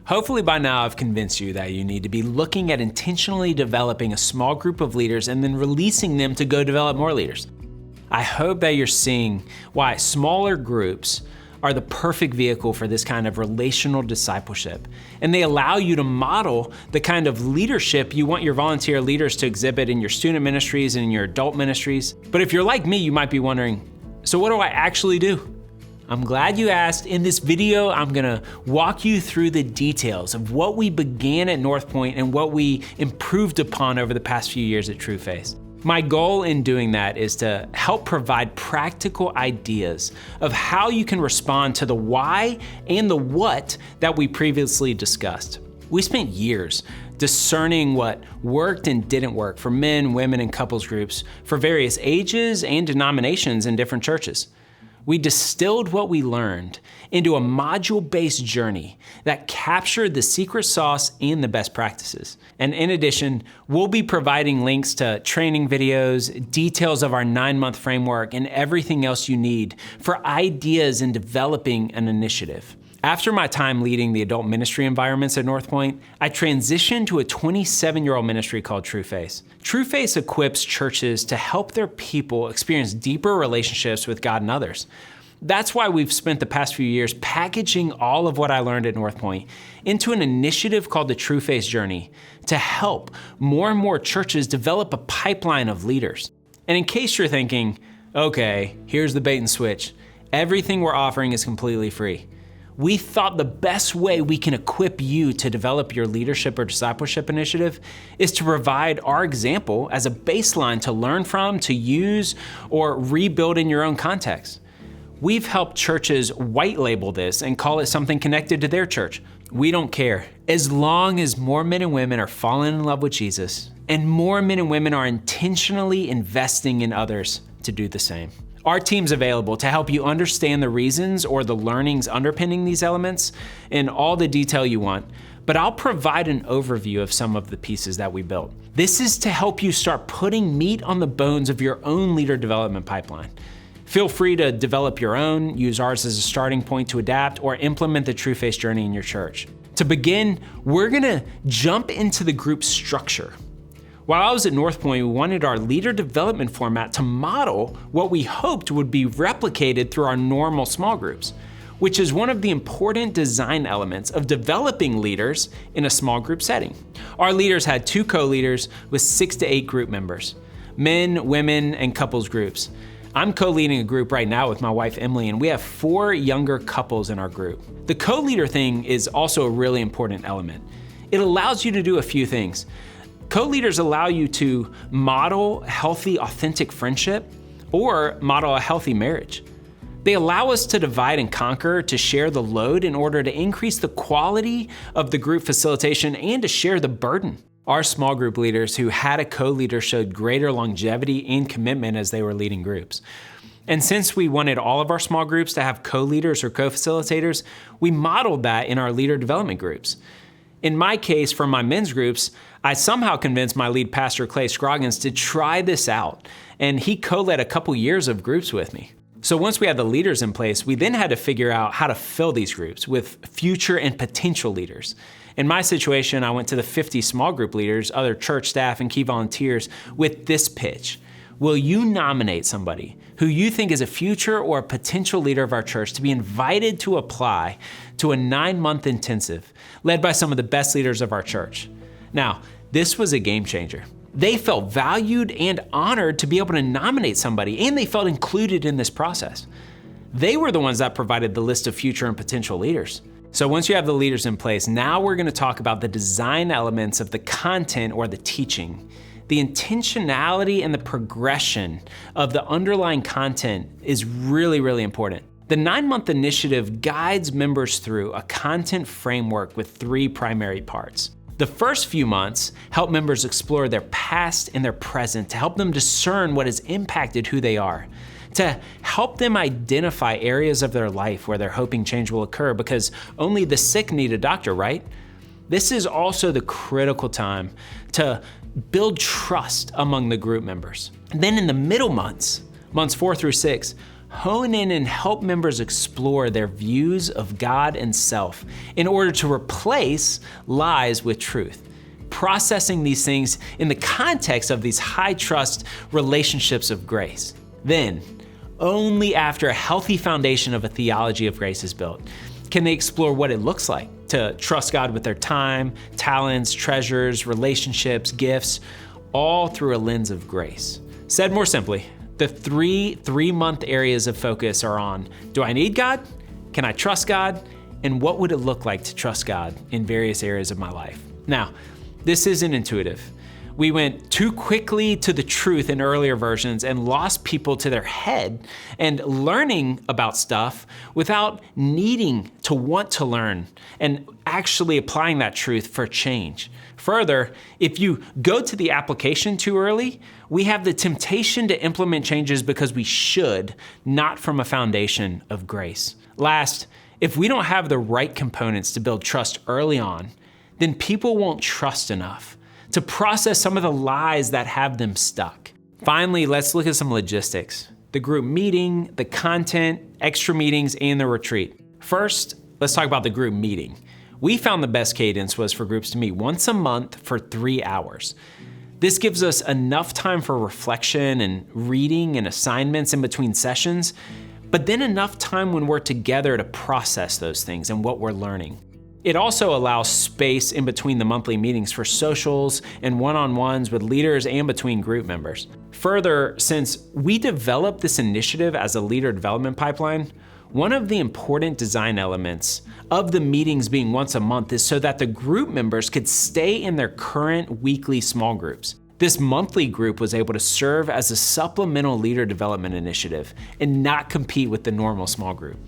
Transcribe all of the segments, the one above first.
Hopefully by now I've convinced you that you need to be looking at intentionally developing a small group of leaders and then releasing them to go develop more leaders. I hope that you're seeing why smaller groups are the perfect vehicle for this kind of relational discipleship. And they allow you to model the kind of leadership you want your volunteer leaders to exhibit in your student ministries and in your adult ministries. But if you're like me, you might be wondering, so what do I actually do? I'm glad you asked. In this video, I'm gonna walk you through the details of what we began at North Point and what we improved upon over the past few years at Trueface. My goal in doing that is to help provide practical ideas of how you can respond to the why and the what that we previously discussed. We spent years discerning what worked and didn't work for men, women, and couples groups for various ages and denominations in different churches. We distilled what we learned into a module-based journey that captured the secret sauce and the best practices. And in addition, we'll be providing links to training videos, details of our 9-month framework, and everything else you need for ideas in developing an initiative. After my time leading the adult ministry environments at North Point, I transitioned to a 27-year-old ministry called Trueface. Trueface equips churches to help their people experience deeper relationships with God and others. That's why we've spent the past few years packaging all of what I learned at North Point into an initiative called the Trueface Journey to help more and more churches develop a pipeline of leaders. And in case you're thinking, okay, here's the bait and switch, everything we're offering is completely free. We thought the best way we can equip you to develop your leadership or discipleship initiative is to provide our example as a baseline to learn from, to use, or rebuild in your own context. We've helped churches white label this and call it something connected to their church. We don't care. As long as more men and women are falling in love with Jesus and more men and women are intentionally investing in others to do the same. Our team's available to help you understand the reasons or the learnings underpinning these elements in all the detail you want, but I'll provide an overview of some of the pieces that we built. This is to help you start putting meat on the bones of your own leader development pipeline. Feel free to develop your own, use ours as a starting point to adapt, or implement the Trueface journey in your church. To begin, we're gonna jump into the group structure. While I was at North Point, we wanted our leader development format to model what we hoped would be replicated through our normal small groups, which is one of the important design elements of developing leaders in a small group setting. Our leaders had 2 co-leaders with 6 to 8 group members, men, women, and couples groups. I'm co-leading a group right now with my wife, Emily, and we have 4 younger couples in our group. The co-leader thing is also a really important element. It allows you to do a few things. Co-leaders allow you to model healthy, authentic friendship or model a healthy marriage. They allow us to divide and conquer, to share the load in order to increase the quality of the group facilitation and to share the burden. Our small group leaders who had a co-leader showed greater longevity and commitment as they were leading groups. And since we wanted all of our small groups to have co-leaders or co-facilitators, we modeled that in our leader development groups. In my case, for my men's groups, I somehow convinced my lead pastor, Clay Scroggins, to try this out, and he co-led a couple years of groups with me. So once we had the leaders in place, we then had to figure out how to fill these groups with future and potential leaders. In my situation, I went to the 50 small group leaders, other church staff, and key volunteers with this pitch. Will you nominate somebody who you think is a future or a potential leader of our church to be invited to apply to a 9-month intensive led by some of the best leaders of our church? Now, this was a game changer. They felt valued and honored to be able to nominate somebody, and they felt included in this process. They were the ones that provided the list of future and potential leaders. So once you have the leaders in place, now we're gonna talk about the design elements of the content or the teaching. The intentionality and the progression of the underlying content is really, really important. The 9-month initiative guides members through a content framework with 3 primary parts. The first few months help members explore their past and their present to help them discern what has impacted who they are, to help them identify areas of their life where they're hoping change will occur, because only the sick need a doctor, right? This is also the critical time to build trust among the group members. And then in the middle months 4 through 6, hone in and help members explore their views of God and self in order to replace lies with truth, processing these things in the context of these high-trust relationships of grace. Then, only after a healthy foundation of a theology of grace is built, can they explore what it looks like to trust God with their time, talents, treasures, relationships, gifts, all through a lens of grace. Said more simply, the three-month areas of focus are on, do I need God? Can I trust God? And what would it look like to trust God in various areas of my life? Now, this isn't intuitive. We went too quickly to the truth in earlier versions and lost people to their head and learning about stuff without needing to want to learn and actually applying that truth for change. Further, if you go to the application too early, we have the temptation to implement changes because we should, not from a foundation of grace. Last, if we don't have the right components to build trust early on, then people won't trust enough to process some of the lies that have them stuck. Finally, let's look at some logistics: the group meeting, the content, extra meetings, and the retreat. First, let's talk about the group meeting. We found the best cadence was for groups to meet once a month for 3 hours. This gives us enough time for reflection and reading and assignments in between sessions, but then enough time when we're together to process those things and what we're learning. It also allows space in between the monthly meetings for socials and one-on-ones with leaders and between group members. Further, since we developed this initiative as a leader development pipeline, one of the important design elements of the meetings being once a month is so that the group members could stay in their current weekly small groups. This monthly group was able to serve as a supplemental leader development initiative and not compete with the normal small group.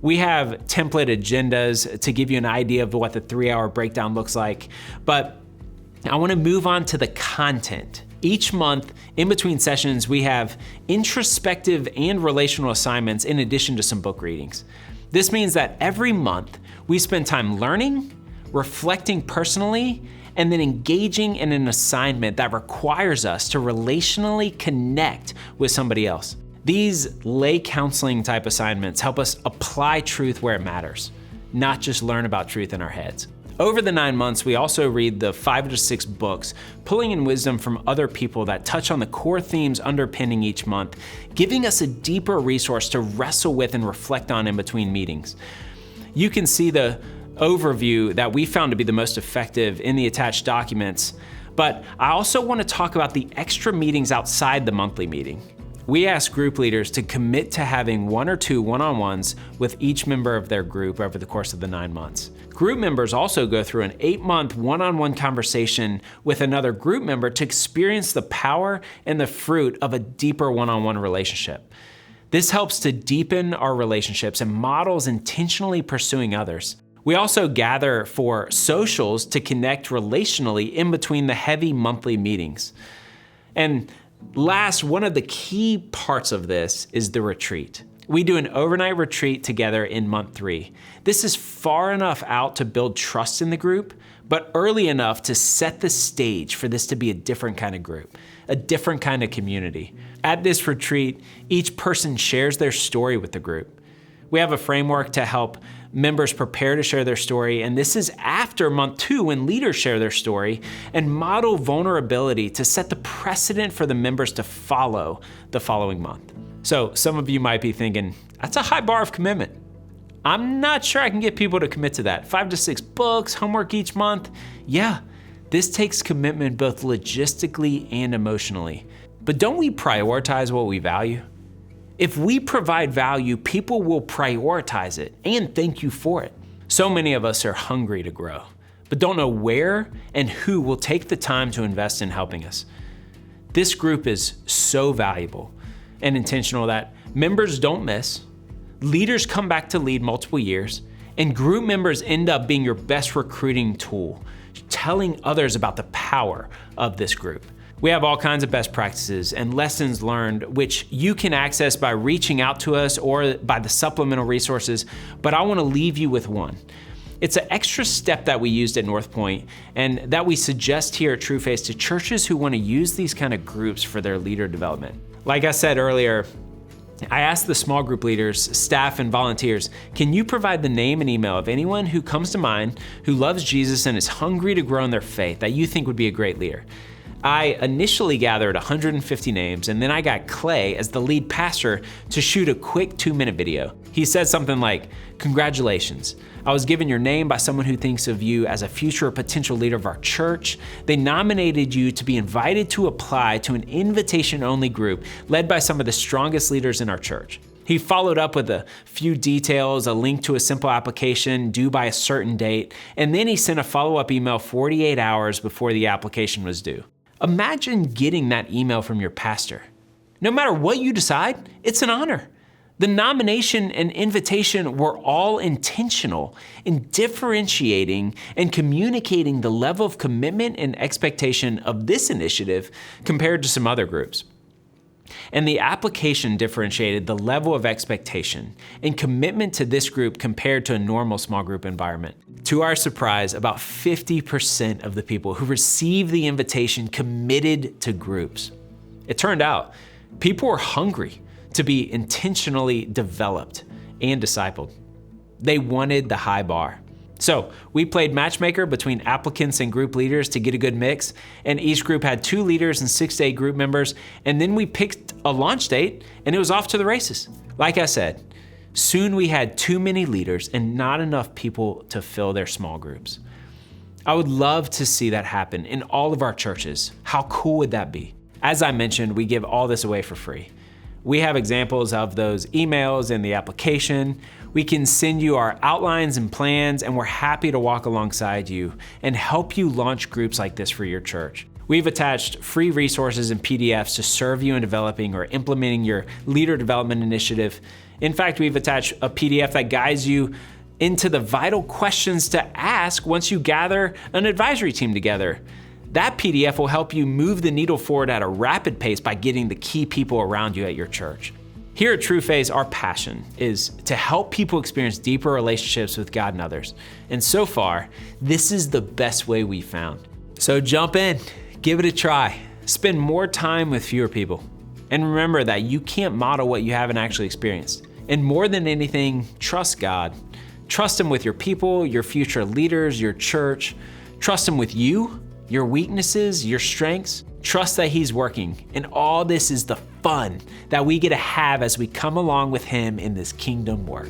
We have template agendas to give you an idea of what the 3-hour breakdown looks like, but I want to move on to the content. Each month, in between sessions, we have introspective and relational assignments in addition to some book readings. This means that every month, we spend time learning, reflecting personally, and then engaging in an assignment that requires us to relationally connect with somebody else. These lay counseling type assignments help us apply truth where it matters, not just learn about truth in our heads. Over the 9 months, we also read the 5 to 6 books, pulling in wisdom from other people that touch on the core themes underpinning each month, giving us a deeper resource to wrestle with and reflect on in between meetings. You can see the overview that we found to be the most effective in the attached documents, but I also want to talk about the extra meetings outside the monthly meeting. We ask group leaders to commit to having 1 or 2 one-on-ones with each member of their group over the course of the 9 months. Group members also go through an 8-month one-on-one conversation with another group member to experience the power and the fruit of a deeper one-on-one relationship. This helps to deepen our relationships and models intentionally pursuing others. We also gather for socials to connect relationally in between the heavy monthly meetings. And last, one of the key parts of this is the retreat. We do an overnight retreat together in month 3. This is far enough out to build trust in the group, but early enough to set the stage for this to be a different kind of group, a different kind of community. At this retreat, each person shares their story with the group. We have a framework to help members prepare to share their story, and this is after month 2 when leaders share their story and model vulnerability to set the precedent for the members to follow the following month. So some of you might be thinking, that's a high bar of commitment. I'm not sure I can get people to commit to that. 5 to 6 books, homework each month. Yeah, this takes commitment both logistically and emotionally. But don't we prioritize what we value? If we provide value, people will prioritize it and thank you for it. So many of us are hungry to grow, but don't know where and who will take the time to invest in helping us. This group is so valuable and intentional that members don't miss, leaders come back to lead multiple years, and group members end up being your best recruiting tool, telling others about the power of this group. We have all kinds of best practices and lessons learned, which you can access by reaching out to us or by the supplemental resources, but I want to leave you with one. It's an extra step that we used at North Point and that we suggest here at Trueface to churches who want to use these kind of groups for their leader development. Like I said earlier, I asked the small group leaders, staff, and volunteers, can you provide the name and email of anyone who comes to mind who loves Jesus and is hungry to grow in their faith that you think would be a great leader? I initially gathered 150 names, and then I got Clay as the lead pastor to shoot a quick 2-minute video. He said something like, "Congratulations. I was given your name by someone who thinks of you as a future or potential leader of our church. They nominated you to be invited to apply to an invitation-only group led by some of the strongest leaders in our church." He followed up with a few details, a link to a simple application due by a certain date, and then he sent a follow-up email 48 hours before the application was due. Imagine getting that email from your pastor. No matter what you decide, it's an honor. The nomination and invitation were all intentional in differentiating and communicating the level of commitment and expectation of this initiative compared to some other groups. And the application differentiated the level of expectation and commitment to this group compared to a normal small group environment. To our surprise, about 50% of the people who received the invitation committed to groups. It turned out people were hungry to be intentionally developed and discipled. They wanted the high bar. So we played matchmaker between applicants and group leaders to get a good mix, and each group had 2 leaders and 6 to 8 group members, and then we picked a launch date, and it was off to the races. Like I said, soon we had too many leaders and not enough people to fill their small groups. I would love to see that happen in all of our churches. How cool would that be? As I mentioned, we give all this away for free. We have examples of those emails in the application. We can send you our outlines and plans, and we're happy to walk alongside you and help you launch groups like this for your church. We've attached free resources and PDFs to serve you in developing or implementing your leader development initiative. In fact, we've attached a PDF that guides you into the vital questions to ask once you gather an advisory team together. That PDF will help you move the needle forward at a rapid pace by getting the key people around you at your church. Here at Trueface, our passion is to help people experience deeper relationships with God and others. And so far, this is the best way we've found. So jump in, give it a try, spend more time with fewer people. And remember that you can't model what you haven't actually experienced. And more than anything, trust God. Trust Him with your people, your future leaders, your church. Trust Him with you, your weaknesses, your strengths. Trust that He's working. And all this is the fun that we get to have as we come along with Him in this kingdom work.